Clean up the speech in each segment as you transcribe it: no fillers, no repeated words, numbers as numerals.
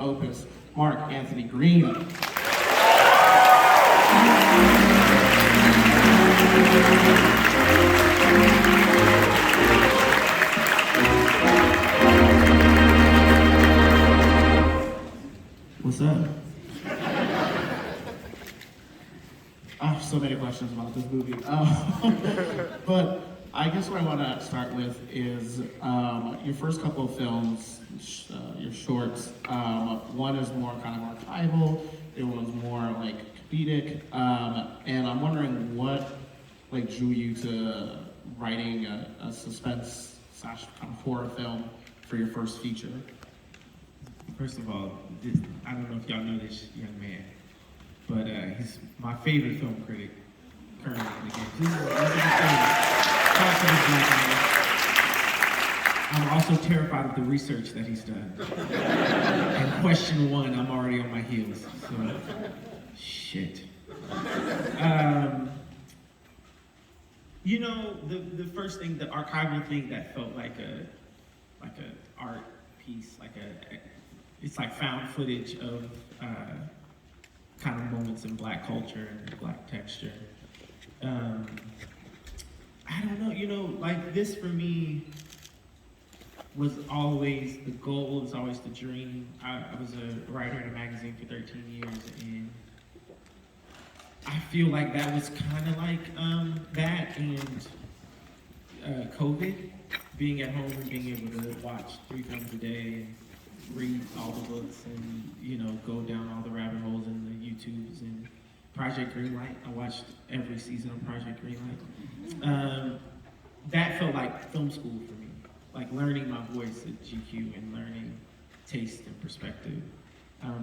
Opus, Mark Anthony Green. What's up? I have so many questions about this movie. But I guess what I want to start with is your first couple of films, your shorts. One is more kind of archival, the other one's more like comedic. And I'm wondering what like drew you to writing a suspense / kind of horror film for your first feature. First of all, I don't know if y'all know this young man, but he's my favorite film critic currently in the game. This is a thing. Talk to this black man. I'm also terrified of the research that he's done. And question one, I'm already on my heels. So, shit. You know, the first thing, the archival thing that felt like a art piece, it's like found footage of kind of moments in black culture and black texture. I don't know, you know, like this for me was always the goal, was always the dream. I was a writer in a magazine for 13 years, and I feel like that was kind of like that and COVID, being at home and being able to watch 3 films a day and read all the books and, you know, go down all the rabbit holes in the YouTubes and Project Greenlight. I watched every season of Project Greenlight. That felt like film school for me, like learning my voice at GQ and learning taste and perspective.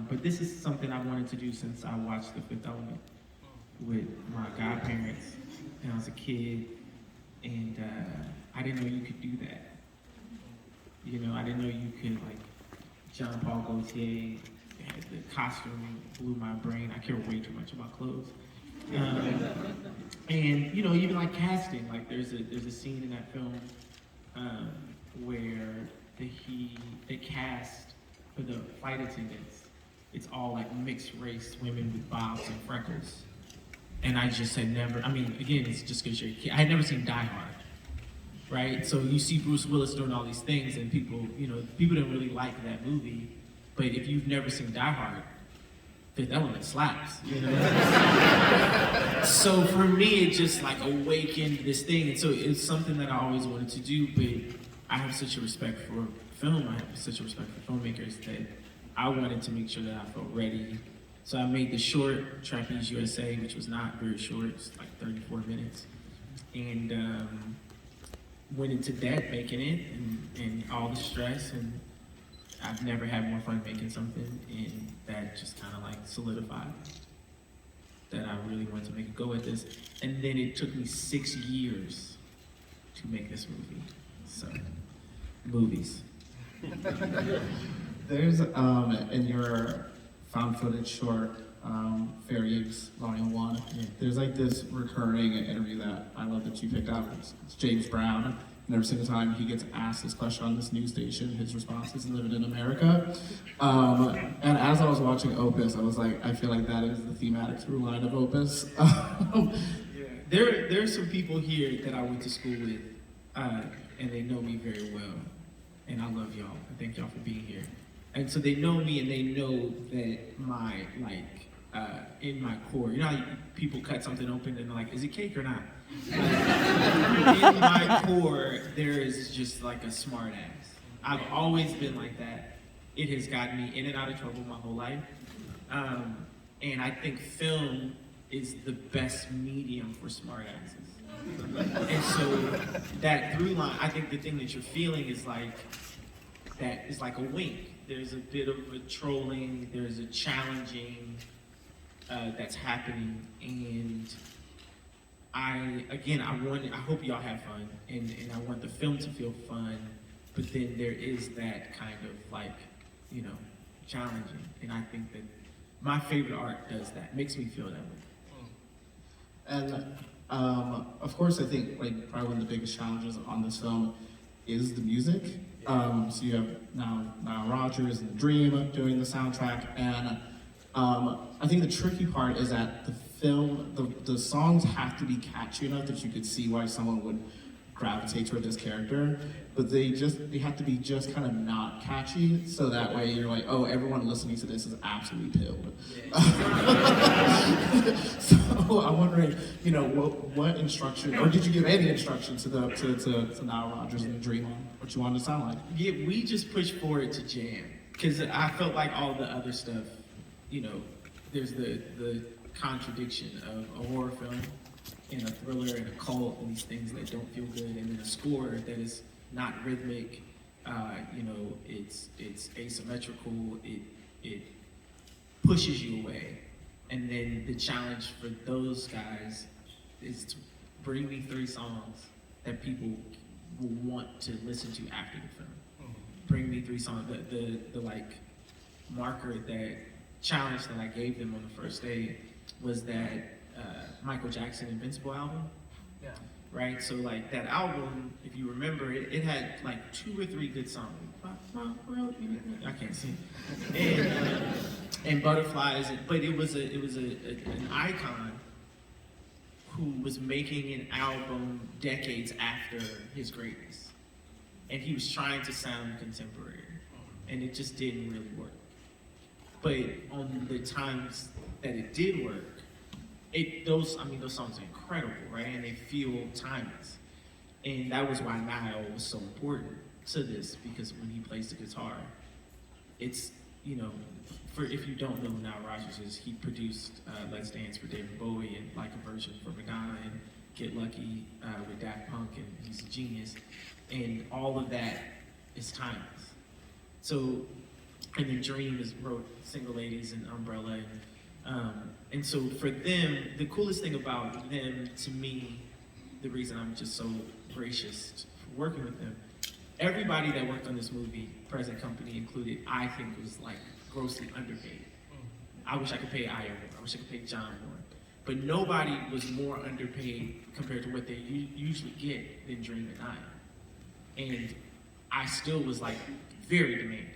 But this is something I wanted to do since I watched The Fifth Element with my godparents when I was a kid, and I didn't know you could do that. You know, I didn't know you could, like, Jean Paul Gaultier, the costume blew my brain. I care way too much about clothes. And you know, even like casting, like there's a scene in that film where the cast for the flight attendants, it's all like mixed race women with bobs and freckles. And I just had never, I mean, again, it's just because you're a kid. I had never seen Die Hard, right? So you see Bruce Willis doing all these things and people, you know, people didn't really like that movie. But if you've never seen Die Hard, Fifth Element slaps, you know? So for me, it just like awakened this thing. And so it's something that I always wanted to do, but I have such a respect for film. I have such a respect for filmmakers that I wanted to make sure that I felt ready. So I made the short, Trapeze USA, which was not very short, it's like 34 minutes. And went into debt making it and all the stress, and I've never had more fun making something, and that just kind of like solidified that I really wanted to make a go at this. And then it took me 6 years to make this movie. So, movies. There's in your found footage short, Fair Use Volume 1, there's like this recurring interview that I love that you picked up. It's James Brown. And every single time he gets asked this question on this news station, his response is "Living in America." And as I was watching Opus, I was like, I feel like that is the thematic through line of Opus. There are some people here that I went to school with, and they know me very well. And I love y'all. I thank y'all for being here. And so they know me, and they know that my, like, in my core, you know how people cut something open and they're like, is it cake or not? In my core, there is just like a smart ass. I've always been like that. It has gotten me in and out of trouble my whole life. And I think film is the best medium for smart asses. And so that through line, I think the thing that you're feeling is like, that is like a wink. There's a bit of a trolling, there's a challenging that's happening, and I hope y'all have fun, and I want the film to feel fun, but then there is that kind of like, you know, challenging, and I think that my favorite art does that, makes me feel that way. And of course, I think like probably one of the biggest challenges on this film is the music. So you have now Rogers and Dream doing the soundtrack, and I think the tricky part is that the songs have to be catchy enough that you could see why someone would gravitate toward this character, but they have to be just kind of not catchy, so that way you're like, oh, everyone listening to this is absolutely pilled. So I'm wondering, what instruction, or did you give any instruction to Nile Rodgers and Dream on what you wanted to sound like? Yeah, we just pushed forward to jam because I felt like all the other stuff, there's the contradiction of a horror film and a thriller and a cult and these things that don't feel good, and then a score that is not rhythmic. It's asymmetrical. It pushes you away, and then the challenge for those guys is to bring me 3 songs that people will want to listen to after the film. Bring me 3 songs. The like marker, that challenge that I gave them on the first day was that Michael Jackson Invincible album. Yeah. Right? So like that album, if you remember, it had like 2 or 3 good songs. I can't sing. And Butterflies, but it was an icon who was making an album decades after his greatness. And he was trying to sound contemporary. And it just didn't really work. But on the times that it did work, those songs are incredible, right? And they feel timeless. And that was why Nile was so important to this, because when he plays the guitar, it's, if you don't know who Nile Rodgers is, he produced Let's Dance for David Bowie and like a version for Madonna and Get Lucky with Daft Punk, and he's a genius. And all of that is timeless. So, and then Dream wrote Single Ladies and Umbrella, and so for them, the coolest thing about them, to me, the reason I'm just so gracious for working with them, everybody that worked on this movie, present company included, I think was like grossly underpaid. I wish I could pay Aya more. I wish I could pay John more. But nobody was more underpaid compared to what they usually get than Dream and I. And I still was like very demanding.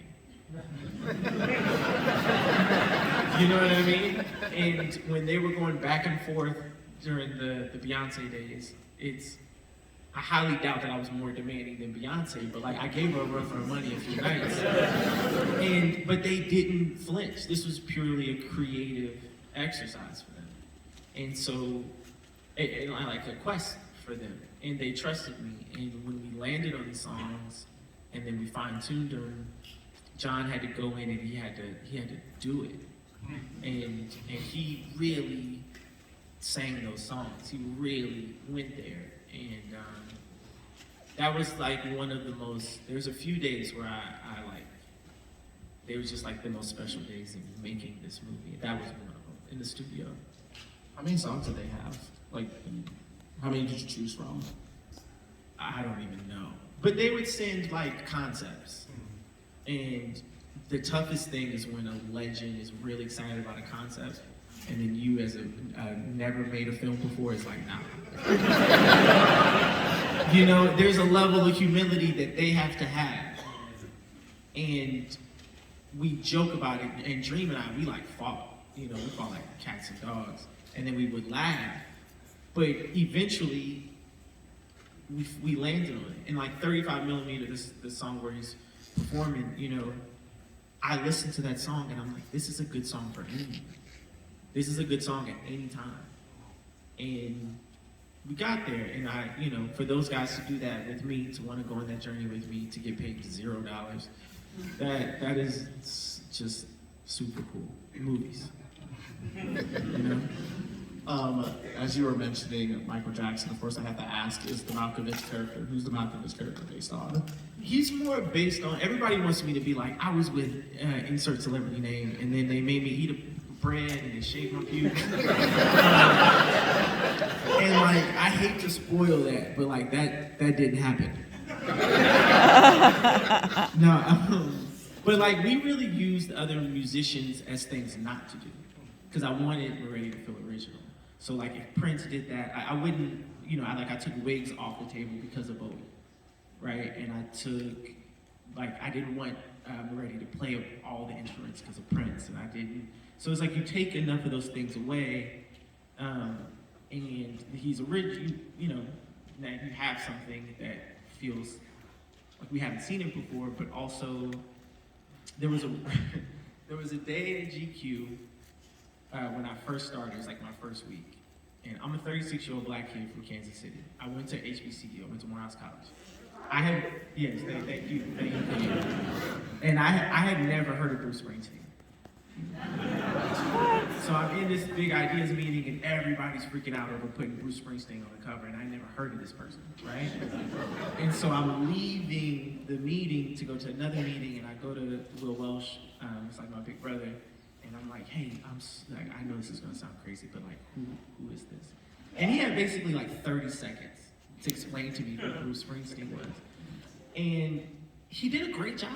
You know what I mean? And when they were going back and forth during the Beyonce days, I highly doubt that I was more demanding than Beyonce, but like I gave her a run for her money a few nights. But they didn't flinch. This was purely a creative exercise for them. And so, it like a quest for them. And they trusted me. And when we landed on these songs, and then we fine-tuned them, John had to go in and he had to do it. And he really sang those songs. He really went there. And that was like one of the most, there's a few days where I like, they were just like the most special days in making this movie. That was one of them, in the studio. How many songs did they have? Like, how many did you choose from? I don't even know. But they would send like concepts. And the toughest thing is when a legend is really excited about a concept, and then you, as a never made a film before, is like, nah. There's a level of humility that they have to have. And we joke about it, and Dream and I, we like fought. We fought like cats and dogs. And then we would laugh. But eventually, we landed on it. And like 35 millimeter, this song where he's performing, I listened to that song and I'm like, this is a good song for anyone. This is a good song at any time. And we got there, and for those guys to do that with me, to want to go on that journey with me, to get paid $0, that is just super cool. Movies. As you were mentioning Michael Jackson, of course I have to ask, is the Malkovich character, who's the Malkovich character based on? He's more based on, everybody wants me to be like, I was with insert celebrity name, and then they made me eat a bread and they shaved my pubes. And like, I hate to spoil that, but like that didn't happen. No, but like we really used other musicians as things not to do, because I wanted Ready to feel original. So like if Prince did that, I wouldn't, I took wigs off the table because of Bowie, right? And I took like I didn't want Moretti to play all the instruments because of Prince, and I didn't. So it's like you take enough of those things away, and he's original. You know, that you have something that feels like we haven't seen it before, but also there was a there was a day at GQ when I first started. It was like my first week, and I'm a 36-year-old black kid from Kansas City. I went to HBCU. I went to Morehouse College. I had yes, thank you, and I had never heard of Bruce Springsteen. So I'm in this big ideas meeting and everybody's freaking out over putting Bruce Springsteen on the cover, and I never heard of this person, right? And so I'm leaving the meeting to go to another meeting, and I go to Will Welsh, it's like my big brother, and I'm like, hey, I know this is gonna sound crazy, but like, who is this? And he had basically like 30 seconds to explain to me who Bruce Springsteen was, and he did a great job.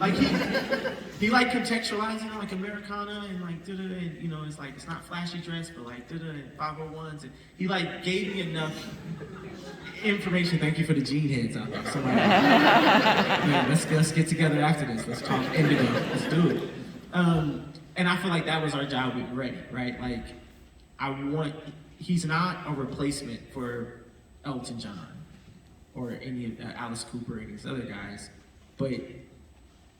Like he like contextualized, you know, like Americana and like da-da, and you know, it's like it's not flashy dress, but like da-da and 501s, and he like gave me enough information. Thank you for the gene heads out there. Somebody, man, let's get together after this. Let's talk indigo. Let's do it. And I feel like that was our job with Moretti, right? Like he's not a replacement for Elton John or any of Alice Cooper or any of these other guys, but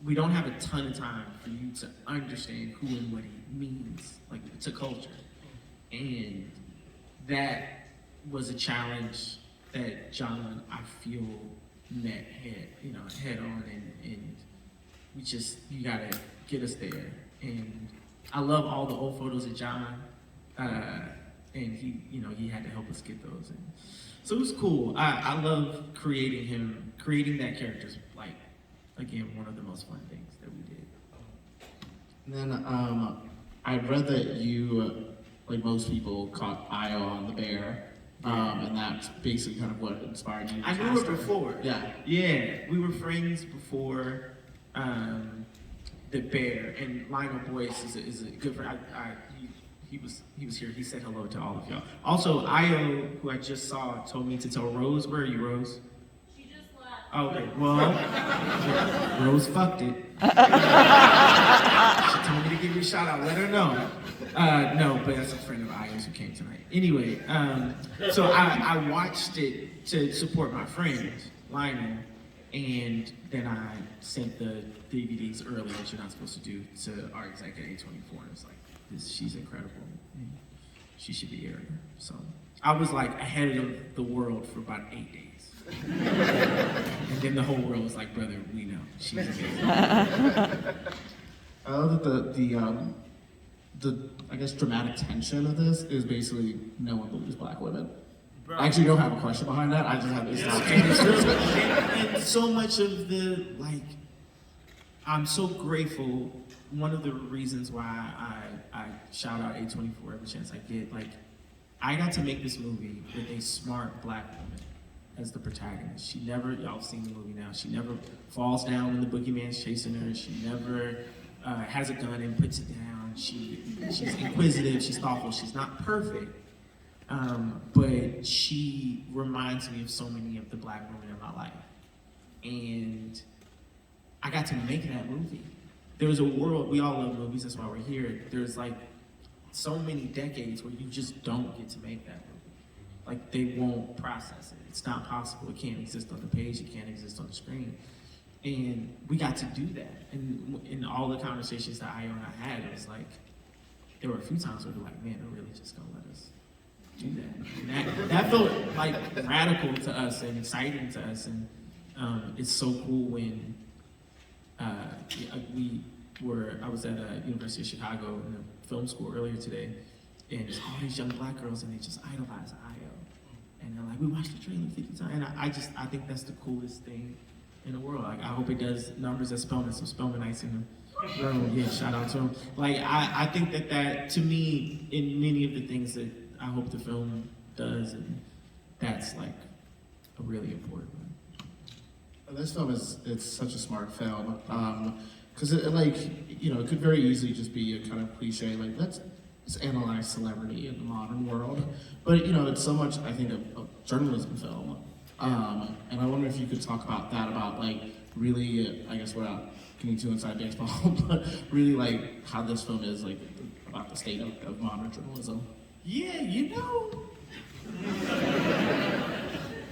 we don't have a ton of time for you to understand who and what he means, like to culture. And that was a challenge that John, I feel, met head on, and you gotta get us there. And I love all the old photos of John, and he had to help us get those. And so it was cool. I love creating that character. Like, again, one of the most fun things that we did. And then I read that you, like most people, caught Io on the bear, and that's basically kind of what inspired you. I knew her before. Yeah. Yeah, we were friends before the bear, and Lionel Boyce is a good friend. He was here. He said hello to all of y'all. Also, Io, who I just saw, told me to tell Rose. Where are you, Rose? Oh, okay, well, Rose fucked it. She told me to give you a shout out, let her know. No, but that's a friend of Io's who came tonight. Anyway, so I watched it to support my friend, Lionel, and then I sent the DVDs early, which you're not supposed to do, to our exec at A24, and it's like, she's incredible. She should be airing. So I was like ahead of the world for about 8 days. And then the whole world was like, brother, we know. She's amazing. I love that the I guess dramatic tension of this is basically no one believes black women. Bro. I actually don't have a question behind that. I just have this. And so much of the I'm so grateful. One of the reasons why I shout out A24 every chance I get, I got to make this movie with a smart black woman as the protagonist. She never, y'all have seen the movie now, she never falls down when the boogeyman's chasing her. She never has a gun and puts it down. She's inquisitive, she's thoughtful, she's not perfect. But she reminds me of so many of the black women in my life. And I got to make that movie. There was a world, we all love movies, that's why we're here. There's so many decades where you just don't get to make that movie. They won't process it. It's not possible. It can't exist on the page, it can't exist on the screen. And we got to do that. And in all the conversations that Io and I had, it was there were a few times where we were like, man, they're really just gonna let us do that. And that felt radical to us and exciting to us. And it's so cool when I was at University of Chicago in the film school earlier today, and there's all these young black girls, and they just idolize Io. And they're like, we watched the trailer 50 times. And I think that's the coolest thing in the world. I hope it does numbers at Spelman, so Spelmanites in the room. Yeah, shout out to them. I think that to me, in many of the things that I hope the film does, and that's a really important one. This film it's such a smart film, because it could very easily just be a kind of cliche, let's analyze celebrity in the modern world, but it's so much, I think, a journalism film, and I wonder if you could talk about that, about really, I guess we're not getting too inside baseball, but really like how this film is like about the state of modern journalism. Yeah, you know,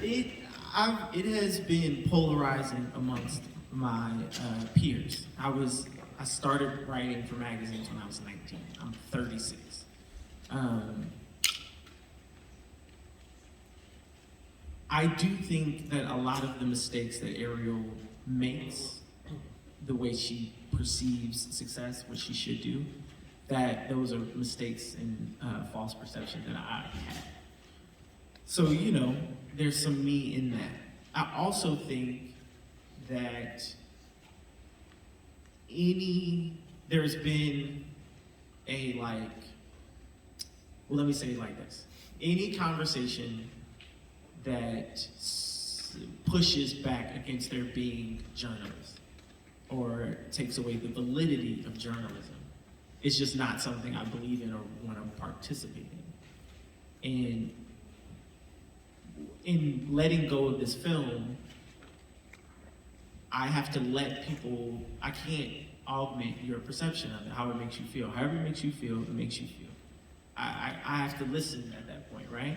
it has been polarizing amongst my peers. I started writing for magazines when I was 19. I'm 36. I do think that a lot of the mistakes that Ariel makes, the way she perceives success, what she should do, that those are mistakes and false perception that I had. So, you know, there's some me in that. I also think that there's been a let me say it like this. Any conversation that pushes back against there being journalists or takes away the validity of journalism is just not something I believe in or want to participate in. And in letting go of this film, I have to let people, I can't augment your perception of it, how it makes you feel. However it makes you feel, it makes you feel. I have to listen at that point, right?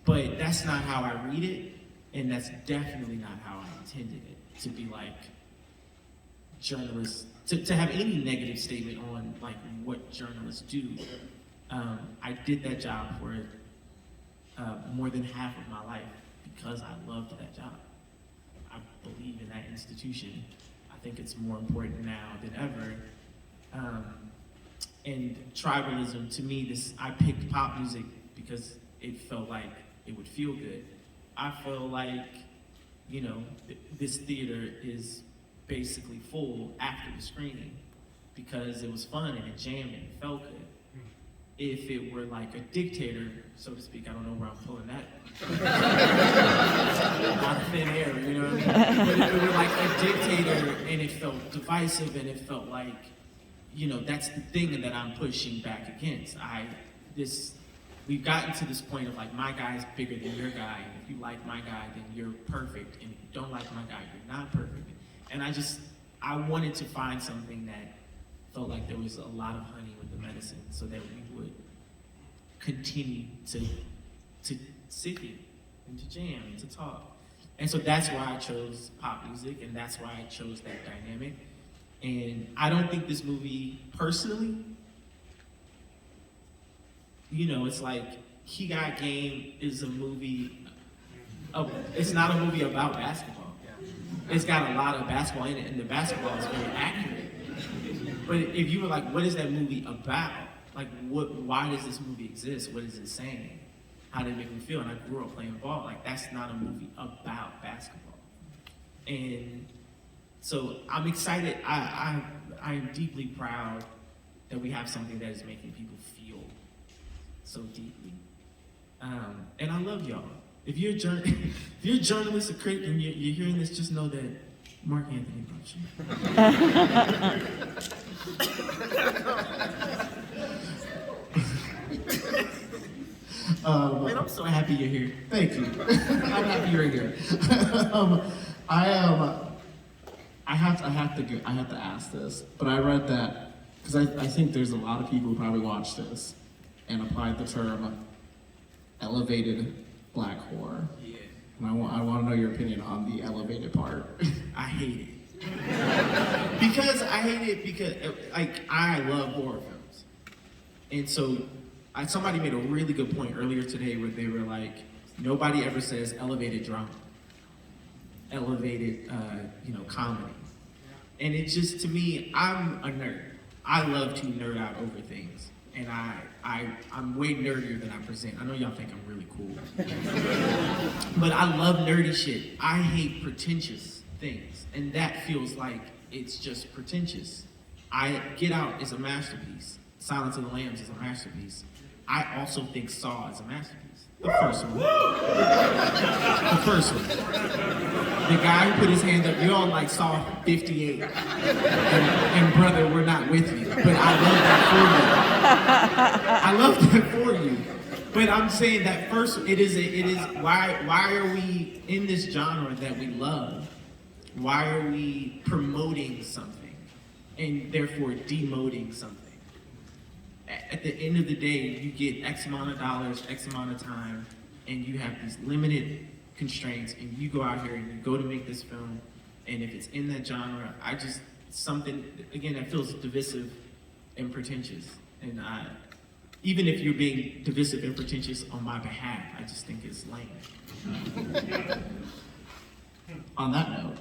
But that's not how I read it, and that's definitely not how I intended it to be like journalists, to have any negative statement on like what journalists do. I did that job for more than half of my life because I loved that job. I believe in that institution. I think it's more important now than ever. And tribalism, to me, I picked pop music because it felt like it would feel good. I feel like, you know, this theater is basically full after the screening because it was fun and it jammed and it felt good. If it were like a dictator, so to speak, I don't know where I'm pulling that. Out of thin air, you know what I mean? But if it were like a dictator and it felt divisive and it felt like, you know, that's the thing that I'm pushing back against. We've gotten to this point of like, my guy's bigger than your guy, and if you like my guy, then you're perfect, and if you don't like my guy, you're not perfect. And I wanted to find something that felt like there was a lot of honey with the medicine so that we would continue to sit here and to jam and to talk. And so that's why I chose pop music, and that's why I chose that dynamic. And I don't think this movie, personally, you know, it's like He Got Game is a movie, it's not a movie about basketball. It's got a lot of basketball in it, and the basketball is very accurate. But if you were like, what is that movie about? Like, why does this movie exist? What is it saying? How did it make me feel? And I grew up playing ball. Like, that's not a movie about basketball. And so I'm excited. I am deeply proud that we have something that is making people feel so deeply. And I love y'all. If you're a journalist, a critic, and you're hearing this, just know that Mark Anthony loves you. Man, I'm so happy you're here. Thank you. I'm happy you're here. I have to ask this, but I read that because I think there's a lot of people who probably watched this and applied the term elevated black horror. Yeah. And I want to know your opinion on the elevated part. I hate it. because like I love horror films. And so somebody made a really good point earlier today where they were like, nobody ever says elevated drama, elevated comedy. And it just, to me, I'm a nerd. I love to nerd out over things. And I'm way nerdier than I present. I know y'all think I'm really cool. But I love nerdy shit. I hate pretentious things. And that feels like it's just pretentious. Get Out is a masterpiece. Silence of the Lambs is a masterpiece. I also think Saw is a masterpiece. The first one. The first one. The guy who put his hand up, you're on like Saw 58. And brother, we're not with you. But I love that for you. I love that for you. But I'm saying that first, it is why are we in this genre that we love? Why are we promoting something and therefore demoting something? At the end of the day, you get X amount of dollars, X amount of time, and you have these limited constraints, and you go out here and you go to make this film, and if it's in that genre, something, again, that feels divisive and pretentious. And even if you're being divisive and pretentious on my behalf, I just think it's lame. On that note,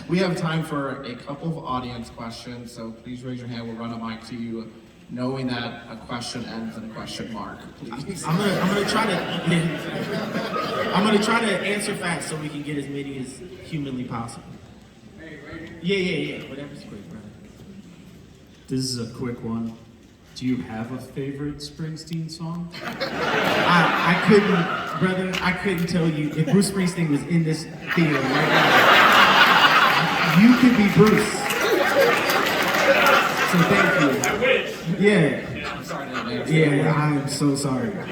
we have time for a couple of audience questions, so please raise your hand. We'll run a mic to you, knowing that a question ends in a question mark. Please. I'm gonna try to answer fast so we can get as many as humanly possible. Yeah. Whatever's quick, brother. This is a quick one. Do you have a favorite Springsteen song? I couldn't tell you if Bruce Springsteen was in this theater right now. You could be Bruce. So thank you. I wish. Yeah. I'm sorry to advance. Yeah, I am so sorry. Yeah.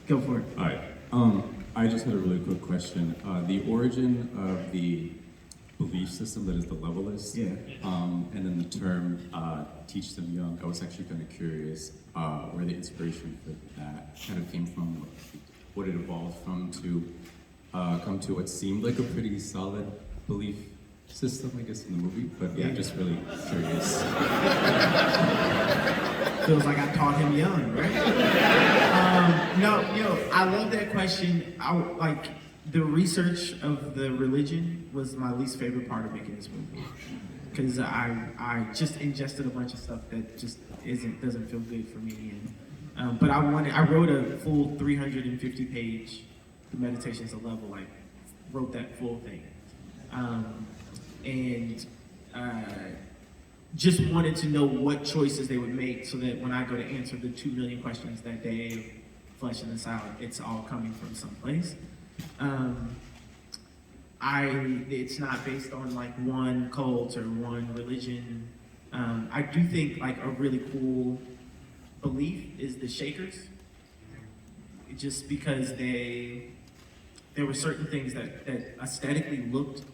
Go for it. Hi. I just had a really quick question. The origin of the belief system that is the levelist, Yeah. and then the term teach them young, I was actually kind of curious where the inspiration for that kind of came from, what it evolved from to come to what seemed like a pretty solid belief system, I guess, in the movie. But yeah, just really curious. Feels like I taught him young, right? I love that question. The research of the religion was my least favorite part of making this movie, because I just ingested a bunch of stuff that just doesn't feel good for me. And but I wrote a full 350-page Meditations of Level, wrote that full thing, and just wanted to know what choices they would make so that when I go to answer the 2 million questions that day of Flesh in the Salad, it's all coming from someplace. It's not based on one cult or one religion. I do think a really cool belief is the Shakers, just because there were certain things that aesthetically looked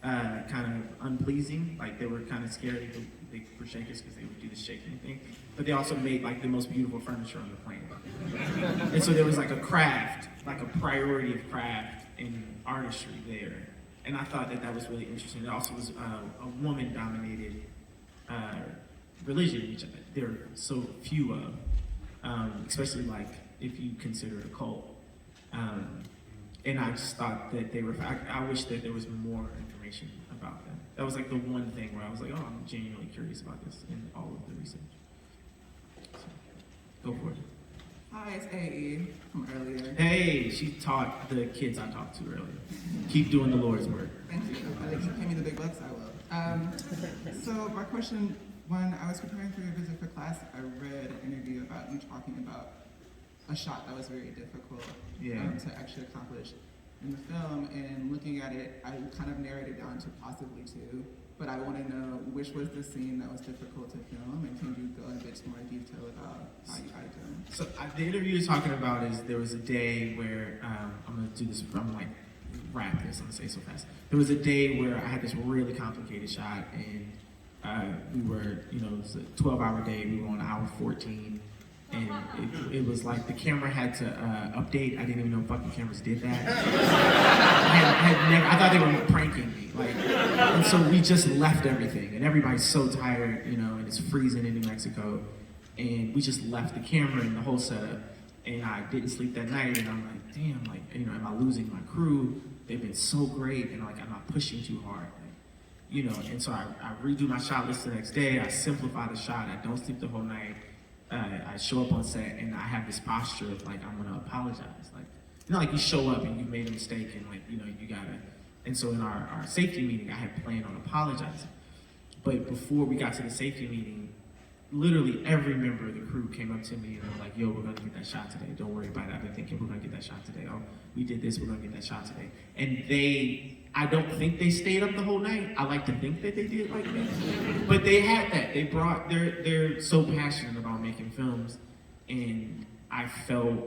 kind of unpleasing. They were kind of scary. They were Shakers because they would do the shaking thing, but they also made the most beautiful furniture on the planet. And so there was a craft, a priority of craft and artistry there. And I thought that was really interesting. It also was a woman-dominated religion, which there are so few of, especially if you consider it a cult. And I just thought that I wish that there was more information about them. That was the one thing where I was I'm genuinely curious about this in all of the research. So, go for it. Hi, it's AE from earlier. Hey, she taught the kids I talked to earlier. Keep doing the Lord's work. Thank you. If you pay me the big bucks, I will. So my question, when I was preparing for your visit for class, I read an interview about you talking about a shot that was very difficult to actually accomplish in the film, and looking at it, I kind of narrowed it down to possibly 2, but I want to know which was the scene that was difficult to film, and can you go in a bit more detail about how you got it done? So the interview you're talking about is there was a day where, I'm going to do this, I'm wrap this, I'm going to say it so fast. There was a day where I had this really complicated shot, and we were, it was a 12-hour day, we were on hour 14, and it was the camera had to update. I didn't even know fucking cameras did that. I thought they were pranking me. And so we just left everything, and everybody's so tired, and it's freezing in New Mexico, and we just left the camera and the whole setup, and I didn't sleep that night, and I'm damn, am I losing my crew? They've been so great, and am I pushing too hard? And so I redo my shot list the next day, I simplify the shot, I don't sleep the whole night. I show up on set and I have this posture of I'm gonna apologize. You show up and you made a mistake and you gotta. And so in our safety meeting, I had planned on apologizing. But before we got to the safety meeting, literally every member of the crew came up to me and they were yo, we're gonna get that shot today. Don't worry about it. I've been thinking we're gonna get that shot today. Oh, we did this, we're gonna get that shot today. And I don't think they stayed up the whole night. I like to think that they did that. But they had that. They're so passionate about making films, and I felt